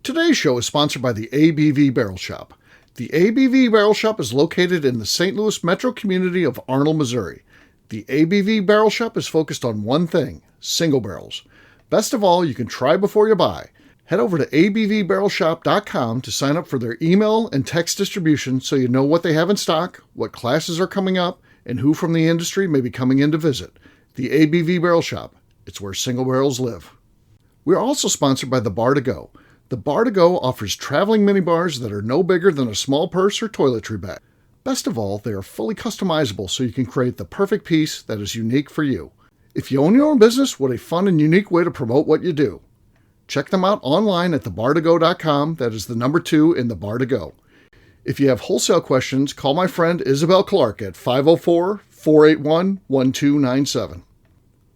Today's show is sponsored by the ABV Barrel Shop. The ABV Barrel Shop is located in the St. Louis metro community of Arnold, Missouri. The ABV Barrel Shop is focused on one thing, single barrels. Best of all, you can try before you buy. Head over to abvbarrelshop.com to sign up for their email and text distribution so you know what they have in stock, what classes are coming up, and who from the industry may be coming in to visit. The ABV Barrel Shop. It's where single barrels live. We are also sponsored by the Bar to Go. The Bar to Go offers traveling minibars that are no bigger than a small purse or toiletry bag. Best of all, they are fully customizable so you can create the perfect piece that is unique for you. If you own your own business, what a fun and unique way to promote what you do. Check them out online at thebartogo.com. That is the number 2 in the Bar to Go. If you have wholesale questions, call my friend Isabel Clark at 504-481-1297.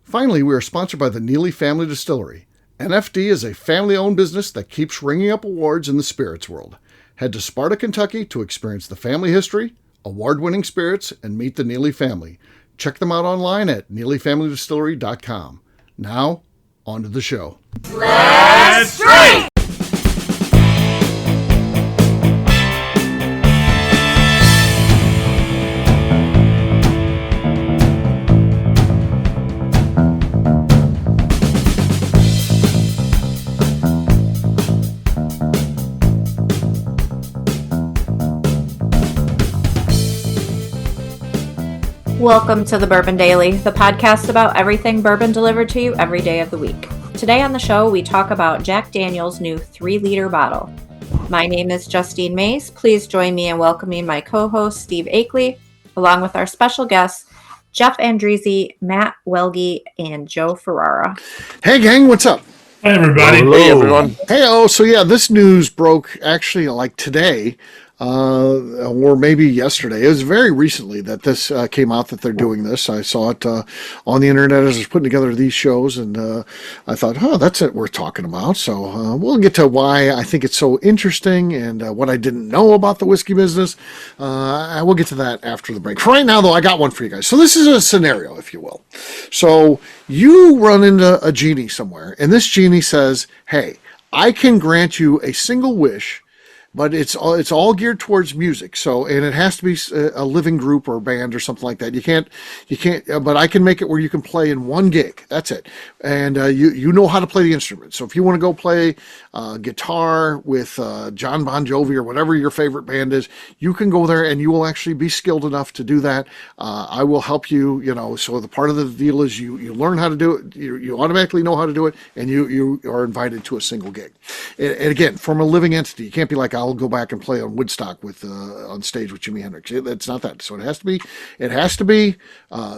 Finally, we are sponsored by the Neely Family Distillery. NFD is a family-owned business that keeps ringing up awards in the spirits world. Head to Sparta, Kentucky to experience the family history, award-winning spirits, and meet the Neely family. Check them out online at neelyfamilydistillery.com. Now, on to the show. Let's drink! Welcome to the Bourbon Daily, the podcast about everything bourbon delivered to you every day of the week. Today on the show, we talk about Jack Daniel's new 3-liter bottle. My name is Justine Mays. Please join me in welcoming my co-host, Steve Akeley, along with our special guests, Jeff Andresi, Matt Welge, and Joe Ferrara. Hey, gang, what's up? Hey, everybody. Hello. Hey, everyone. Hey, so this news broke actually like today. Or maybe yesterday. It was very recently that this came out that they're doing this. I saw it on the internet as I was putting together these shows, and I thought, that's it worth talking about. So we'll get to why I think it's so interesting and what I didn't know about the whiskey business. I will get to that after the break. For right now, though, I got one for you guys. So this is a scenario, if you will. So you run into a genie somewhere, and this genie says, hey, I can grant you a single wish, but it's all geared towards music. So, and it has to be a living group or a band or something like that. You can't, but I can make it where you can play in one gig. That's it. And you know how to play the instrument. So if you want to go play guitar with John Bon Jovi or whatever your favorite band is, you can go there and you will actually be skilled enough to do that. I will help you, so the part of the deal is you learn how to do it. You automatically know how to do it, and you are invited to a single gig. And again, from a living entity, you can't be like, I'll go back and play on Woodstock with on stage with Jimi Hendrix. It's not that. So it has to be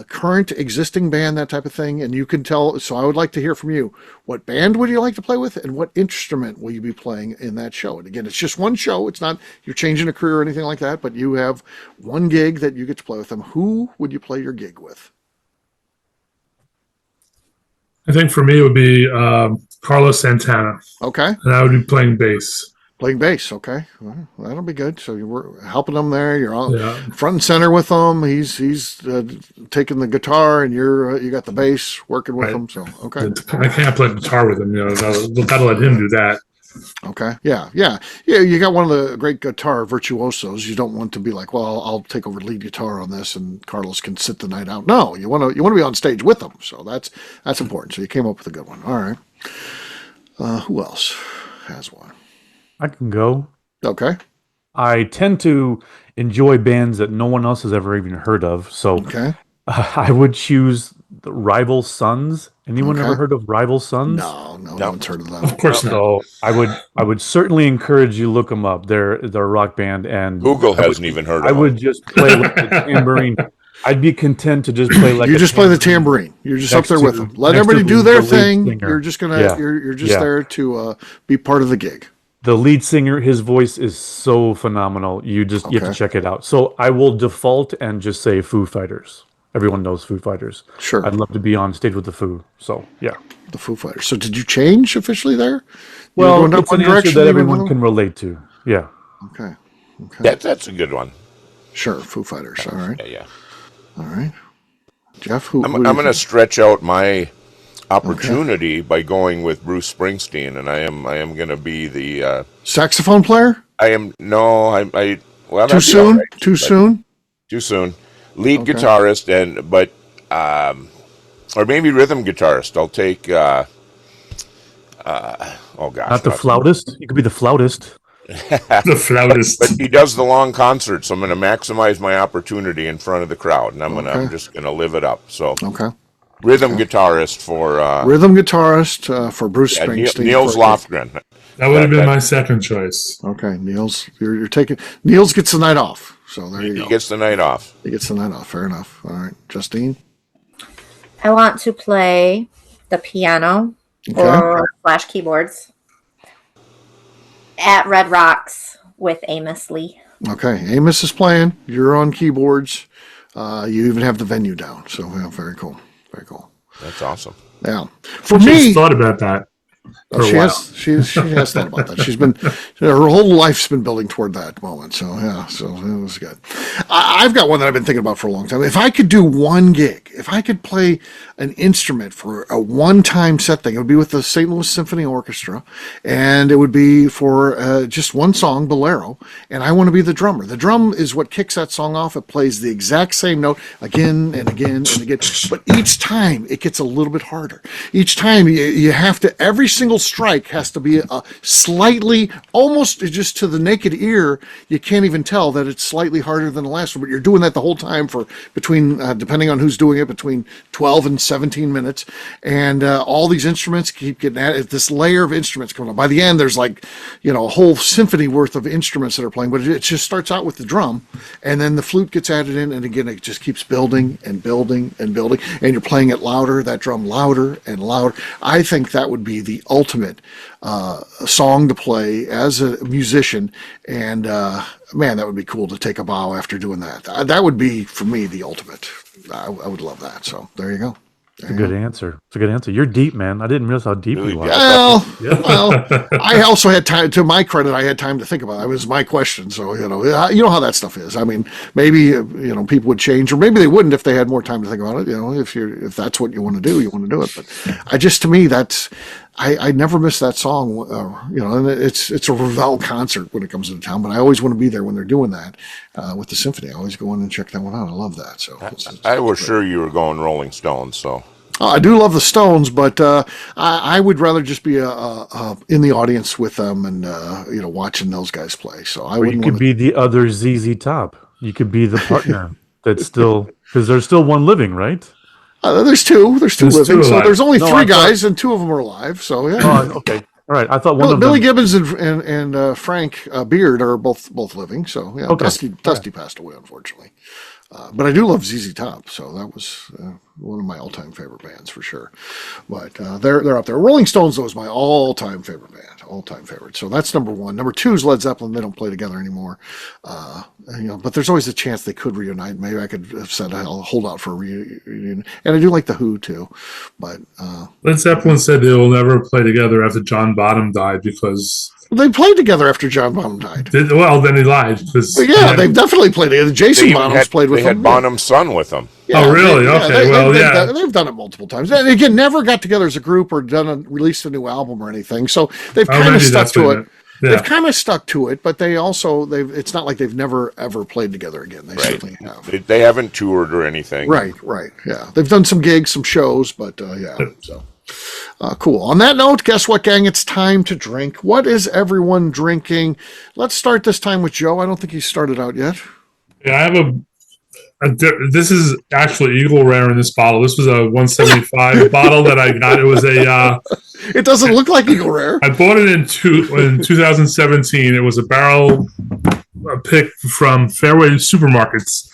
current existing band, that type of thing. And you can tell. So I would like to hear from you. What band would you like to play with, and what instrument will you be playing in that show? And again, it's just one show. It's not you're changing a career or anything like that. But you have one gig that you get to play with them. Who would you play your gig with? I think for me it would be Carlos Santana. Okay. And I would be playing bass. Playing bass, okay. Well, that'll be good. So you're helping him there. You're all front and center with him. He's taking the guitar, and you got the bass working with him. So okay. I can't play guitar with him. That'll let him do that. Okay. Yeah. You got one of the great guitar virtuosos. You don't want to be like, well, I'll take over lead guitar on this, and Carlos can sit the night out. No, you want to be on stage with them. So that's important. So you came up with a good one. All right. Who else has one? I can go. Okay. I tend to enjoy bands that no one else has ever even heard of. So I would choose the Rival Sons. Anyone ever heard of Rival Sons? No one's heard of them. Of course not. So I would certainly encourage you look them up. They're a rock band, and Google hasn't even heard of them. I would just play like the tambourine. I'd be content to just play like you just play the tambourine. You're just up there with them. Let everybody do their thing. You're just you're just there to be part of the gig. The lead singer, his voice is so phenomenal. You have to check it out. So I will default and just say Foo Fighters. Everyone knows Foo Fighters. Sure. I'd love to be on stage with the Foo. So yeah. The Foo Fighters. So did you change officially there? Well, it's an answer that everyone can relate to. Yeah. Okay. That's a good one. Sure. Foo Fighters. All right. Yeah. All right. Jeff, who I'm going to stretch out my opportunity by going with Bruce Springsteen, and I am going to be the saxophone player. I am no, I well too soon. Right, too soon. Too soon. Lead guitarist or maybe rhythm guitarist. I'll take. Oh gosh, not the flautist. You could be the flautist. The flautist. But he does the long concert, so I'm going to maximize my opportunity in front of the crowd, and I'm just going to live it up. So rhythm guitarist for for Bruce Springsteen. Niels Lofgren. That would have been my second choice. Okay, Niels, you're taking Niels gets the night off. So there you go. He gets the night off. He gets the night off. Fair enough. All right, Justine. I want to play the piano or flash keyboards at Red Rocks with Amos Lee. Okay, Amos is playing. You're on keyboards. You even have the venue down. So very cool. Very cool. That's awesome. Yeah. For me, thought about that. She has thought about that. She's been her whole life's been building toward that moment. So it was good. I've got one that I've been thinking about for a long time. If I could do one gig, if I could play an instrument for a one-time set thing, it would be with the St. Louis Symphony Orchestra, and it would be for just one song, Bolero, and I want to be the drummer. The drum is what kicks that song off. It plays the exact same note again and again and again, but each time it gets a little bit harder. Each time you have to every single strike has to be a slightly, almost just to the naked ear, you can't even tell that it's slightly harder than the last one, but you're doing that the whole time for between, depending on who's doing it, between 12 and 17 minutes. And all these instruments keep getting at it. This layer of instruments coming up. By the end, there's like, a whole symphony worth of instruments that are playing, but it just starts out with the drum, and then the flute gets added in, and again, it just keeps building and building and building, and you're playing it louder, that drum louder and louder. I think that would be the ultimate song to play as a musician, and man, that would be cool to take a bow after doing that. That would be, for me, the ultimate. I would love that. So there you go. It's a good answer. It's a good answer. You're deep, man. I didn't realize how deep you are. Well, I also had time. To my credit, I had time to think about it. It was my question, so you know how that stuff is. I mean, maybe people would change, or maybe they wouldn't if they had more time to think about it. If that's what you want to do, you want to do it. But to me, that's I never miss that song. And it's a Ravel concert when it comes into town. But I always want to be there when they're doing that with the symphony. I always go in and check that one out. I love that. So I was sure you were going Rolling Stones. So. I do love the Stones, but I would rather just be in the audience with them and watching those guys play. So you could be the other ZZ Top. You could be the partner that's still, because there's still one living, right? There's two. There's two living. So there's only three guys, and two of them are alive. So yeah. Oh, okay. All right. I thought one of Billy Gibbons and Frank Beard are both living. So yeah. Okay. Dusty passed away, unfortunately. But I do love ZZ Top, so that was one of my all-time favorite bands for sure. But they're up there. Rolling Stones, though, is my all-time favorite band, all-time favorite. So that's number one. Number two is Led Zeppelin. They don't play together anymore, but there's always a chance they could reunite. Maybe I could have said I'll hold out for a reunion. And I do like the Who too, but Led Zeppelin said they will never play together after John Bonham died because. They played together after John Bonham died. Then he lied. They've definitely played together. Jason Bonham's played with them. They had Bonham's son with them. Yeah, really? They've done it multiple times. And again, never got together as a group or released a new album or anything. So they've kind of stuck to it. Yeah. They've kind of stuck to it, but it's not like they've never ever played together again. They certainly have. They haven't toured or anything. Right. Yeah. They've done some gigs, some shows, but so. Cool. On that note, guess what, gang? It's time to drink. What is everyone drinking? Let's start this time with Joe. I don't think he's started out yet. Yeah, I have this is actually Eagle Rare in this bottle. This was a 175 bottle that I got. It was it doesn't look like Eagle Rare. I bought it in 2017. It was a barrel pick from Fairway Supermarkets,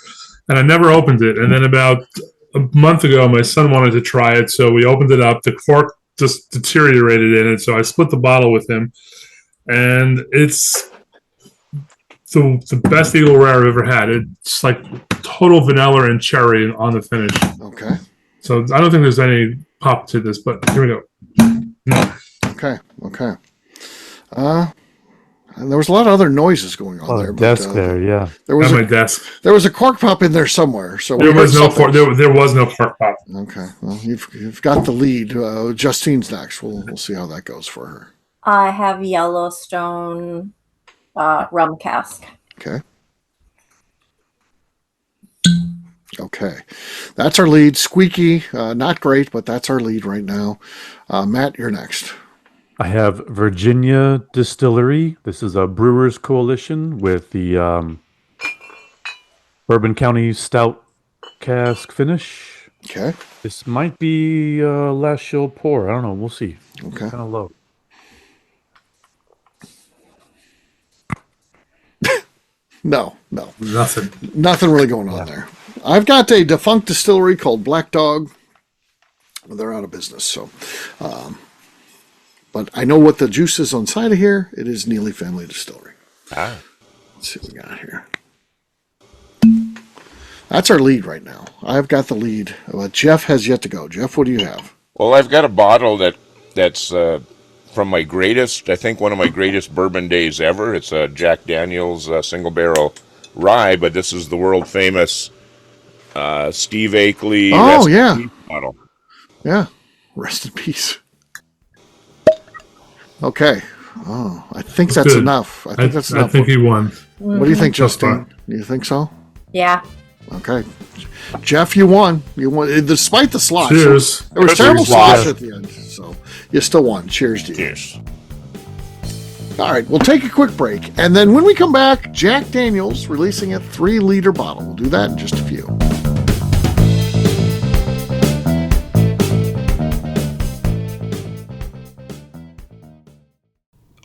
and I never opened it. And then about a month ago, my son wanted to try it, so we opened it up. The cork just deteriorated in it, so I split the bottle with him. And it's the best Eagle Rare I've ever had. It's like total vanilla and cherry on the finish. Okay. So I don't think there's any pop to this, but here we go. Okay. And there was a lot of other noises going on there. Desk there, yeah. There was my desk. There was a cork pop in there somewhere. So there was no cork pop. Okay, well you've got the lead. Justine's next. We'll see how that goes for her. I have Yellowstone rum cask. Okay. Okay, that's our lead. Squeaky, not great, but that's our lead right now. Matt, you're next. I have Virginia Distillery. This is a brewers coalition with the Bourbon County Stout cask finish. Okay. This might be last show pour. I don't know. We'll see. Okay. Kind of low. No. Nothing really going on there. I've got a defunct distillery called Black Dog. They're out of business, so. But I know what the juice is on the side of here. It is Neely Family Distillery. Let's see what we got here. That's our lead right now. I've got the lead. Jeff has yet to go. Jeff, what do you have? Well, I've got a bottle that's from my greatest, I think one of my greatest bourbon days ever. It's a Jack Daniel's single barrel rye, but this is the world famous Steve Akeley bottle. Yeah. Rest in peace. Okay. Oh, I think that's enough. I think that's enough. I think he won. What do you think, Justine? Do you think so? Yeah. Okay. Jeff, you won. You won despite the slosh. Cheers. There was terrible slosh at the end, so you still won. Cheers to you. Cheers. All right, we'll take a quick break, and then when we come back, Jack Daniel's releasing a 3-liter bottle. We'll do that in just a few.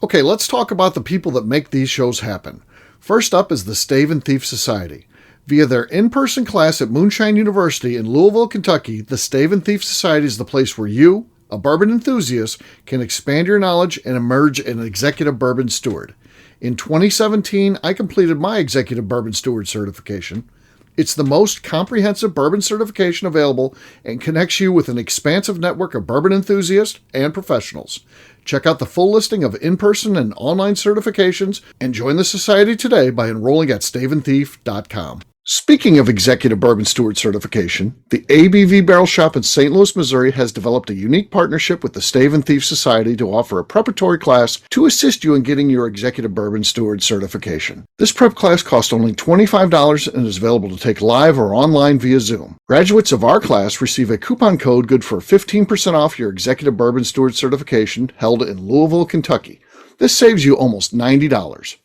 Okay, let's talk about the people that make these shows happen. First up is the Stave and Thief Society. Via their in-person class at Moonshine University in Louisville, Kentucky, the Stave and Thief Society is the place where you, a bourbon enthusiast, can expand your knowledge and emerge an executive bourbon steward. In 2017, I completed my executive bourbon steward certification. It's the most comprehensive bourbon certification available and connects you with an expansive network of bourbon enthusiasts and professionals. Check out the full listing of in-person and online certifications and join the society today by enrolling at staveandthief.com. Speaking of Executive Bourbon Steward certification, the ABV Barrel Shop in St. Louis, Missouri has developed a unique partnership with the Stave and Thief Society to offer a preparatory class to assist you in getting your Executive Bourbon Steward certification. This prep class costs only $25 and is available to take live or online via Zoom. Graduates of our class receive a coupon code good for 15% off your Executive Bourbon Steward certification held in Louisville, Kentucky. This saves you almost $90.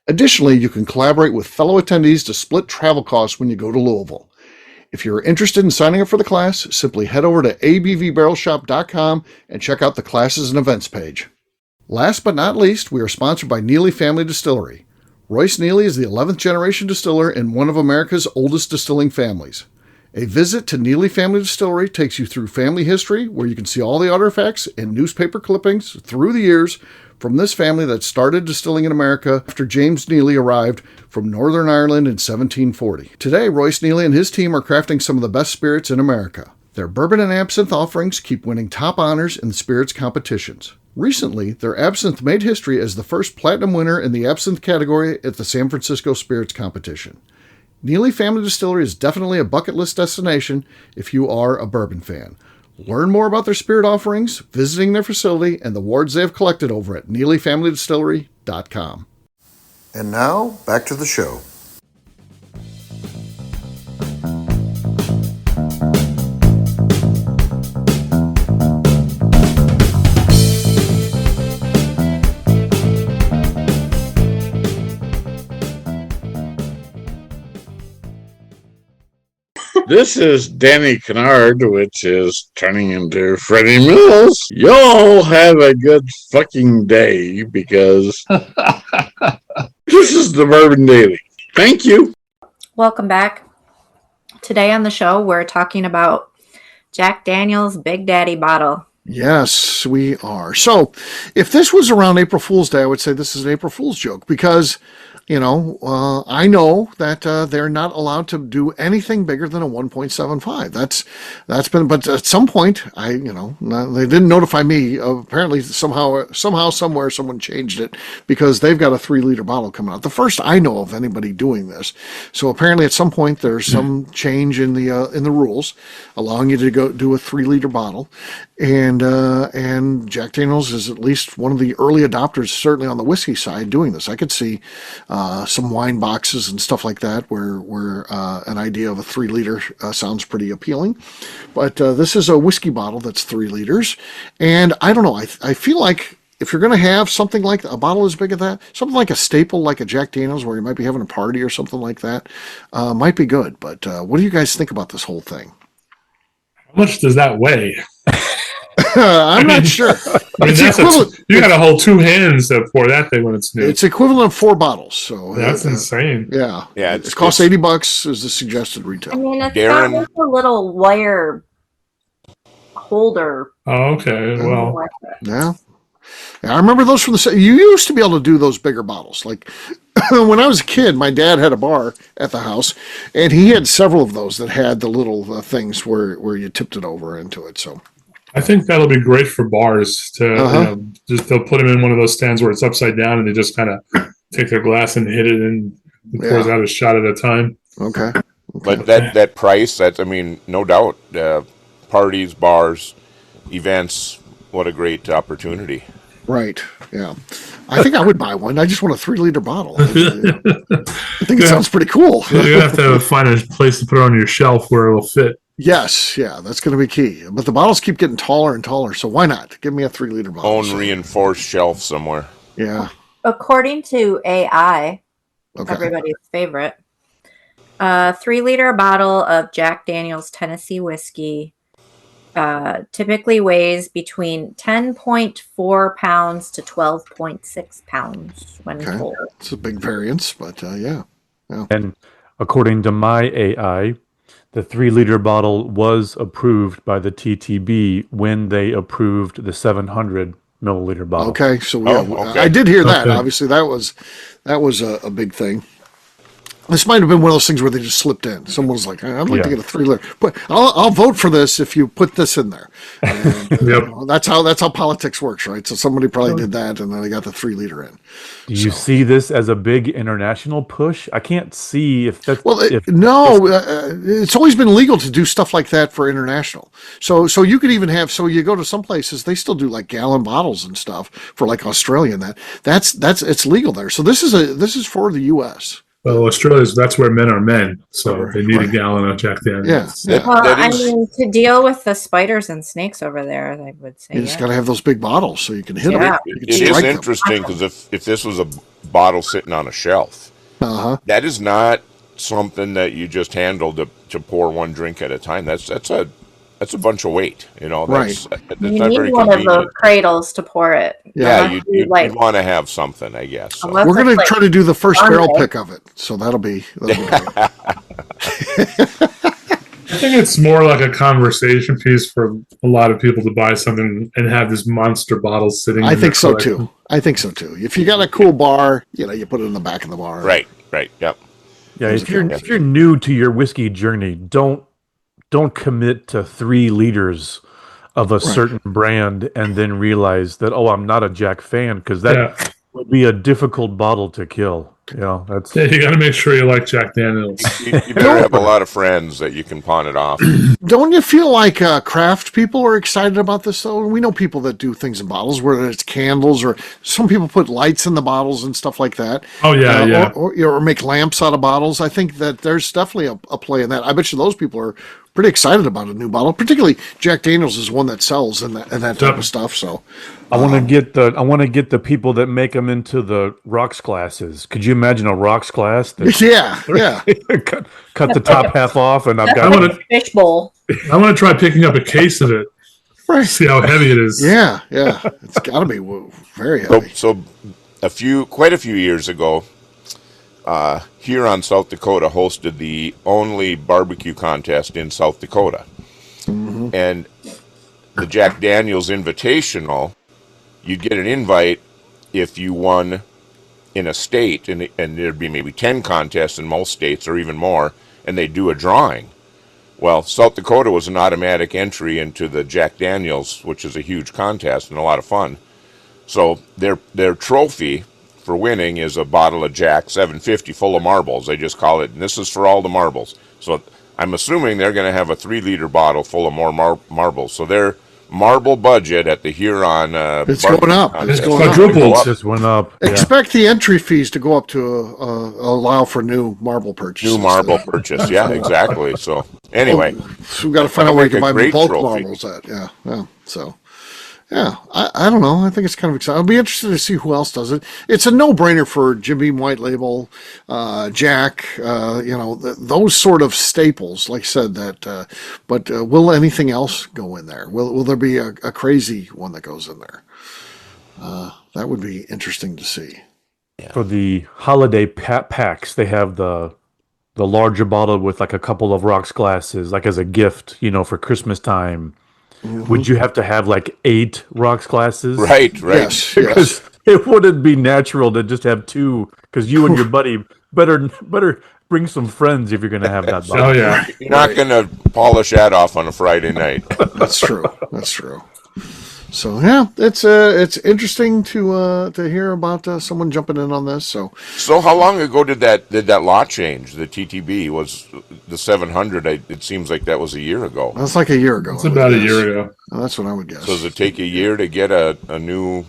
Additionally, you can collaborate with fellow attendees to split travel costs when you go to Louisville. If you're interested in signing up for the class, simply head over to abvbarrelshop.com and check out the classes and events page. Last but not least, we are sponsored by Neely Family Distillery. Royce Neely is the 11th generation distiller in one of America's oldest distilling families. A visit to Neely Family Distillery takes you through family history, where you can see all the artifacts and newspaper clippings through the years from this family that started distilling in America after James Neely arrived from Northern Ireland in 1740. Today, Royce Neely and his team are crafting some of the best spirits in America. Their bourbon and absinthe offerings keep winning top honors in the spirits competitions. Recently, their absinthe made history as the first platinum winner in the absinthe category at the San Francisco Spirits Competition. Neely Family Distillery is definitely a bucket list destination if you are a bourbon fan. Learn more about their spirit offerings, visiting their facility, and the awards they have collected over at NeelyFamilyDistillery.com. And now, back to the show. This is Danny Kennard, which is turning into Freddie Mills. Y'all have a good fucking day, because this is the Bourbon Daily. Thank you. Welcome back. Today on the show, we're talking about Jack Daniel's Big Daddy bottle. Yes, we are. So, if this was around April Fool's Day, I would say this is an April Fool's joke because, I know that they're not allowed to do anything bigger than a 1.75. That's been, but at some point, they didn't notify me. Apparently, somehow, somewhere, someone changed it because they've got a 3-liter bottle coming out. The first I know of anybody doing this. So apparently, at some point, there's some change in the rules, allowing you to go do a 3-liter bottle. And Jack Daniels is at least one of the early adopters, certainly on the whiskey side, doing this. I could see some wine boxes and stuff like that where an idea of a 3-liter sounds pretty appealing. But this is a whiskey bottle that's 3 liters. And I don't know, I feel like if you're going to have something like a bottle as big as that, something like a staple like a Jack Daniels where you might be having a party or something like that, might be good. But what do you guys think about this whole thing? How much does that weigh? I'm not sure. You got to hold 2 hands to pour that thing when it's new. It's equivalent of 4 bottles. So that's insane. Yeah. It costs $80 is the suggested retail. I mean, it's got like a little wire holder. Oh, okay. Well, yeah. I remember those from you used to be able to do those bigger bottles. Like when I was a kid, my dad had a bar at the house, and he had several of those that had the little things where you tipped it over into it. So I think that'll be great for bars to just they'll put them in one of those stands where it's upside down, and they just kind of take their glass and hit it, and it pours out a shot at a time. Okay. But that price, no doubt, parties, bars, events, what a great opportunity. Right. Yeah. I think I would buy one. I just want a 3-liter bottle. I think it sounds pretty cool. You have to find a place to put it on your shelf where it'll fit. Yes. Yeah. That's going to be key. But the bottles keep getting taller and taller. So why not? Give me a 3-liter bottle. Own reinforced shelf somewhere. Yeah. According to AI, everybody's favorite, 3-liter bottle of Jack Daniels Tennessee whiskey typically weighs between 10.4 pounds to 12.6 pounds when full. It's a big variance, but yeah. And according to my AI, the 3-liter bottle was approved by the TTB when they approved the 700 milliliter bottle. Okay, so I did hear that. Obviously, that was a big thing. This might have been one of those things where they just slipped in. Someone was like, "I'd like to get a 3-liter," but I'll vote for this if you put this in there. And, that's how politics works, right? So somebody probably did that, and then they got the 3-liter in. Do you see this as a big international push? I can't see if that's it's always been legal to do stuff like that for international. So you could even have you go to some places they still do like gallon bottles and stuff for like Australia and that's it's legal there. So this is for the U.S. Well, that's where men are men, so they need a gallon of Jack Daniels. Yeah. To deal with the spiders and snakes over there, I would say you just got to have those big bottles so you can hit them. It is interesting because if this was a bottle sitting on a shelf, that is not something that you just handle to pour one drink at a time. That's a bunch of weight, That's you not need very one of those cradles to pour it. Yeah, you'd want to have something, I guess. So. We're going to try to do the first barrel pick of it, so that'll be great. I think it's more like a conversation piece for a lot of people to buy something and have this monster bottle sitting. I think so too. If you got a cool bar, you put it in the back of the bar. Right. Yep. Yeah, if you're new to your whiskey journey, don't commit to 3 liters of a certain brand and then realize that, I'm not a Jack fan, because that would be a difficult bottle to kill. You got to make sure you like Jack Daniels. You better have a lot of friends that you can pawn it off. Don't you feel like craft people are excited about this, though? We know people that do things in bottles, whether it's candles or some people put lights in the bottles and stuff like that. Oh, yeah. Or make lamps out of bottles. I think that there's definitely a play in that. I bet you those people are pretty excited about a new bottle. Particularly Jack Daniels is one that sells and that type of stuff. So I want to get the people that make them into the rocks glasses. Could you imagine a rocks glass? Yeah. cut the top half off, and I've got a fish bowl. I want to try picking up a case of it. Right. See how heavy it is. Yeah. It's got to be very heavy. So quite a few years ago, Huron, South Dakota hosted the only barbecue contest in South Dakota. Mm-hmm. And the Jack Daniels Invitational, you get an invite if you won in a state, and there'd be maybe 10 contests in most states or even more, and they do a drawing. Well, South Dakota was an automatic entry into the Jack Daniels, which is a huge contest and a lot of fun. So their trophy for winning is a bottle of Jack 750 full of marbles. They just call it, and this is for all the marbles. So I'm assuming they're going to have a 3-liter bottle full of more marbles. So their marble budget at the Huron It's going up. contest It's going is up. gonna go Quadrupled. up. Just went up. Yeah. Expect the entry fees to go up to allow for new marble purchases. New marble purchase. Yeah, exactly. So anyway, So we've got to find out where you can buy Great bulk trophy. marbles at. Yeah. So, yeah, I don't know. I think it's kind of exciting. I'll be interested to see who else does it. It's a no-brainer for Jim Beam White Label, Jack, those sort of staples, like I said, that, but will anything else go in there? Will there be a crazy one that goes in there? That would be interesting to see. For the holiday packs, they have the larger bottle with like a couple of rocks glasses, like as a gift, for Christmas time. Mm-hmm. Would you have to have like 8 rocks glasses? right. Yes. Because it wouldn't be natural to just have 2. Because you and your buddy better bring some friends if you're going to have that bottle. Oh yeah. You're not going to polish that off on a Friday night. That's true. That's true. So yeah, it's interesting to hear about someone jumping in on this. So So how long ago did that law change? The TTB was the 700. It seems like that was a year ago. that's like a year ago. It's about a year ago. That's what I would guess. So does it take a year to get a new?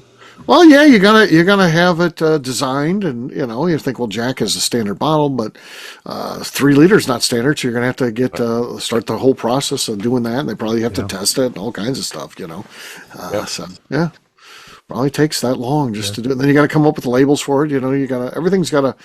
Well, yeah, you gotta have it designed, and you think, well, Jack is a standard bottle, but 3 liters not standard, so you're gonna have to get start the whole process of doing that. And they probably have to test it and all kinds of stuff, So yeah, probably takes that long just to do it. Then you got to come up with labels for it. Everything's got to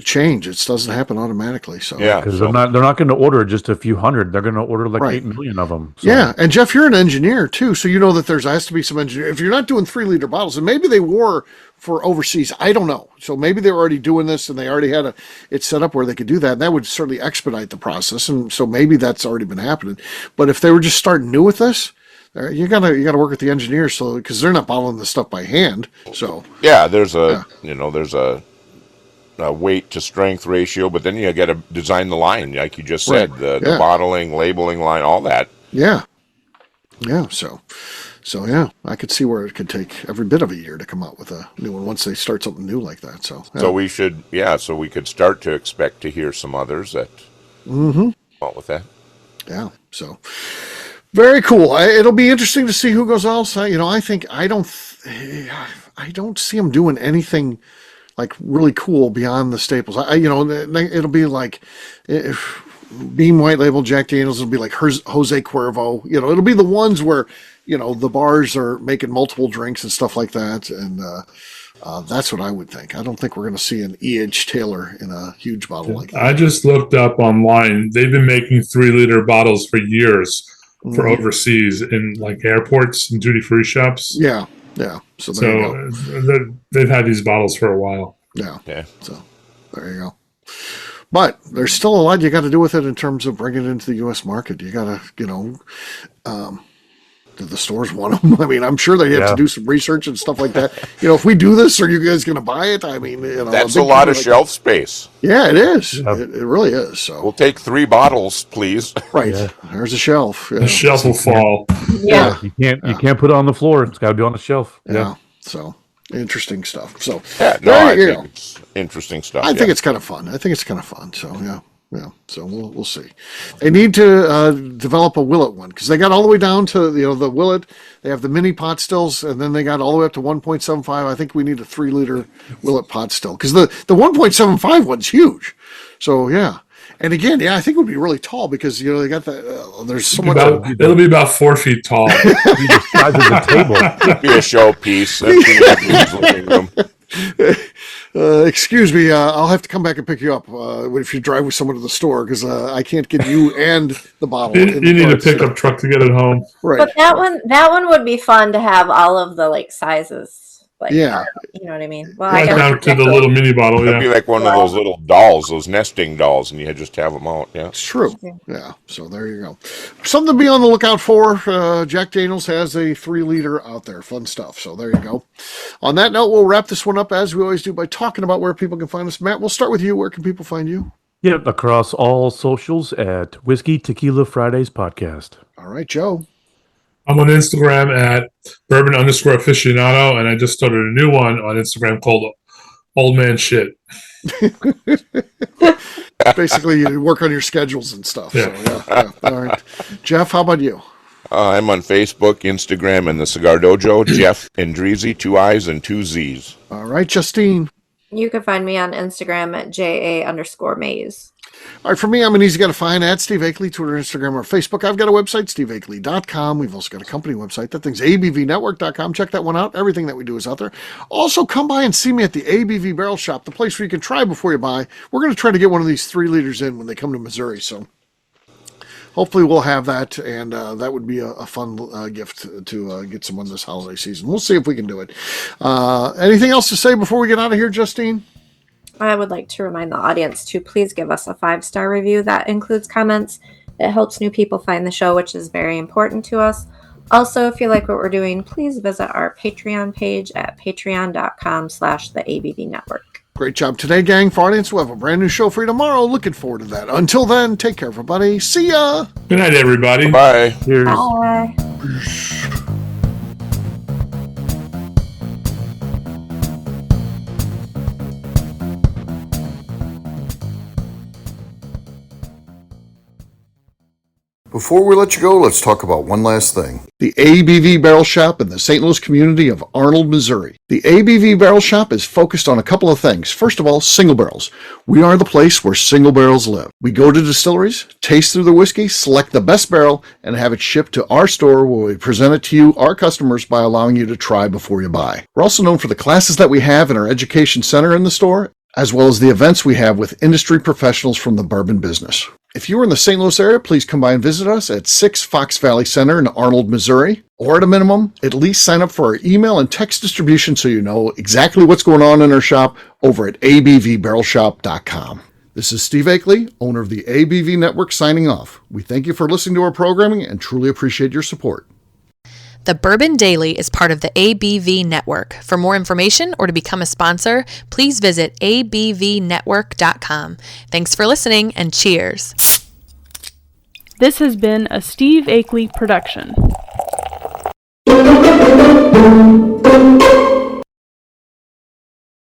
change. It doesn't happen automatically. So Yeah. Because they're not going to order just a few hundred. They're going to order like Right. 8 million of them. So. Yeah, and Jeff, you're an engineer too, so you know that has to be some engineer. If you're not doing 3-liter bottles, and maybe they were for overseas, I don't know. So maybe they were already doing this, and they already had it set up where they could do that. And that would certainly expedite the process, and so maybe that's already been happening. But if they were just starting new with this, you gotta work with the engineers, so because they're not bottling this stuff by hand. So Yeah, there's a weight to strength ratio, but then you got to design the line, like you just said, Right. the bottling, labeling line, all that. yeah. So yeah, I could see where it could take every bit of a year to come out with a new one once they start something new like that. So yeah. So we could start to expect to hear some others that come out with that. Yeah. So very cool. It'll be interesting to see who goes else. I think I don't see them doing anything like really cool beyond the staples. It'll be like if Beam White Label, Jack Daniels will be like Jose Cuervo. It'll be the ones where the bars are making multiple drinks and stuff like that, and that's what I would think. I don't think we're going to see an E.H. Taylor in a huge bottle like that. I just looked up online. They've been making 3-liter bottles for years for overseas in like airports and duty-free shops. Yeah. So there you go. They've had these bottles for a while. Yeah. Yeah. So there you go. But there's still a lot you got to do with it in terms of bringing it into the U.S. market. You got to, do the stores want them? I mean, I'm sure they have to do some research and stuff like that. If we do this, are you guys going to buy it? I mean, That's a lot of shelf space. Yeah, it is. Yeah. It really is. So We'll take 3 bottles, please. right, Yeah. there's a shelf. Yeah. The shelf will fall. Yeah. You can't put it on the floor. It's got to be on the shelf. Yeah. So interesting stuff. So Yeah, there you I go. think it's interesting stuff. I think it's kind of fun. So yeah. So we'll see. They need to develop a Willet one because they got all the way down to the Willet. They have the mini pot stills, and then they got all the way up to 1.75. I think we need a 3-liter Willet pot still because the 1.75 one's huge. So yeah. And again, I think it would be really tall because they got the there's so much. It'll be about 4 feet tall. Be the size of the table. be a showpiece. Excuse me, I'll have to come back and pick you up if you drive with someone to the store because I can't get you and the bottle. You need a pickup truck to get it home. Right. But that one would be fun to have all of the like sizes. Like, Yeah. you know what I mean? Well, Right down to the little mini bottle. It'd be Yeah. like one of those little dolls, those nesting dolls, and you just have them out. Yeah. It's true. Yeah. So there you go. Something to be on the lookout for. Jack Daniels has a 3-liter out there. Fun stuff. So there you go. On that note, we'll wrap this one up as we always do by talking about where people can find us. Matt, we'll start with you. Where can people find you? Yep, across all socials at Whiskey Tequila Fridays Podcast. All right, Joe. I'm on Instagram at bourbon_aficionado, and I just started a new one on Instagram called Old Man Shit. Basically, you work on your schedules and stuff. Yeah. So, yeah. All right. Jeff, how about you? I'm on Facebook, Instagram, and the Cigar Dojo. Jeff Andreezy, 2 I's and 2 Z's. All right, Justine. You can find me on Instagram at JA_Maze. All right, for me, I'm an easy guy to find at Steve Akeley, Twitter, Instagram, or Facebook. I've got a website, steveakeley.com. We've also got a company website. That thing's abvnetwork.com. Check that one out. Everything that we do is out there. Also, come by and see me at the ABV Barrel Shop, the place where you can try before you buy. We're going to try to get one of these 3 liters in when they come to Missouri, so hopefully we'll have that, and that would be a fun gift to get someone this holiday season. We'll see if we can do it. Anything else to say before we get out of here, Justine? I would like to remind the audience to please give us a 5-star review that includes comments. It helps new people find the show, which is very important to us. Also, if you like what we're doing, please visit our Patreon page at patreon.com/the ABV Network. Great job today, gang. For audience, we'll have a brand new show for you tomorrow. Looking forward to that. Until then, take care, everybody. See ya. Good night, everybody. Bye. Cheers. Bye. Before we let you go, let's talk about one last thing. The ABV Barrel Shop in the St. Louis community of Arnold, Missouri. The ABV Barrel Shop is focused on a couple of things. First of all, single barrels. We are the place where single barrels live. We go to distilleries, taste through the whiskey, select the best barrel, and have it shipped to our store where we present it to you, our customers, by allowing you to try before you buy. We're also known for the classes that we have in our education center in the store, as well as the events we have with industry professionals from the bourbon business. If you are in the St. Louis area, please come by and visit us at 6 Fox Valley Center in Arnold, Missouri. Or at a minimum, at least sign up for our email and text distribution so you know exactly what's going on in our shop over at abvbarrelshop.com. This is Steve Akeley, owner of the ABV Network, signing off. We thank you for listening to our programming and truly appreciate your support. The Bourbon Daily is part of the ABV Network. For more information or to become a sponsor, please visit abvnetwork.com. Thanks for listening and cheers. This has been a Steve Akeley production.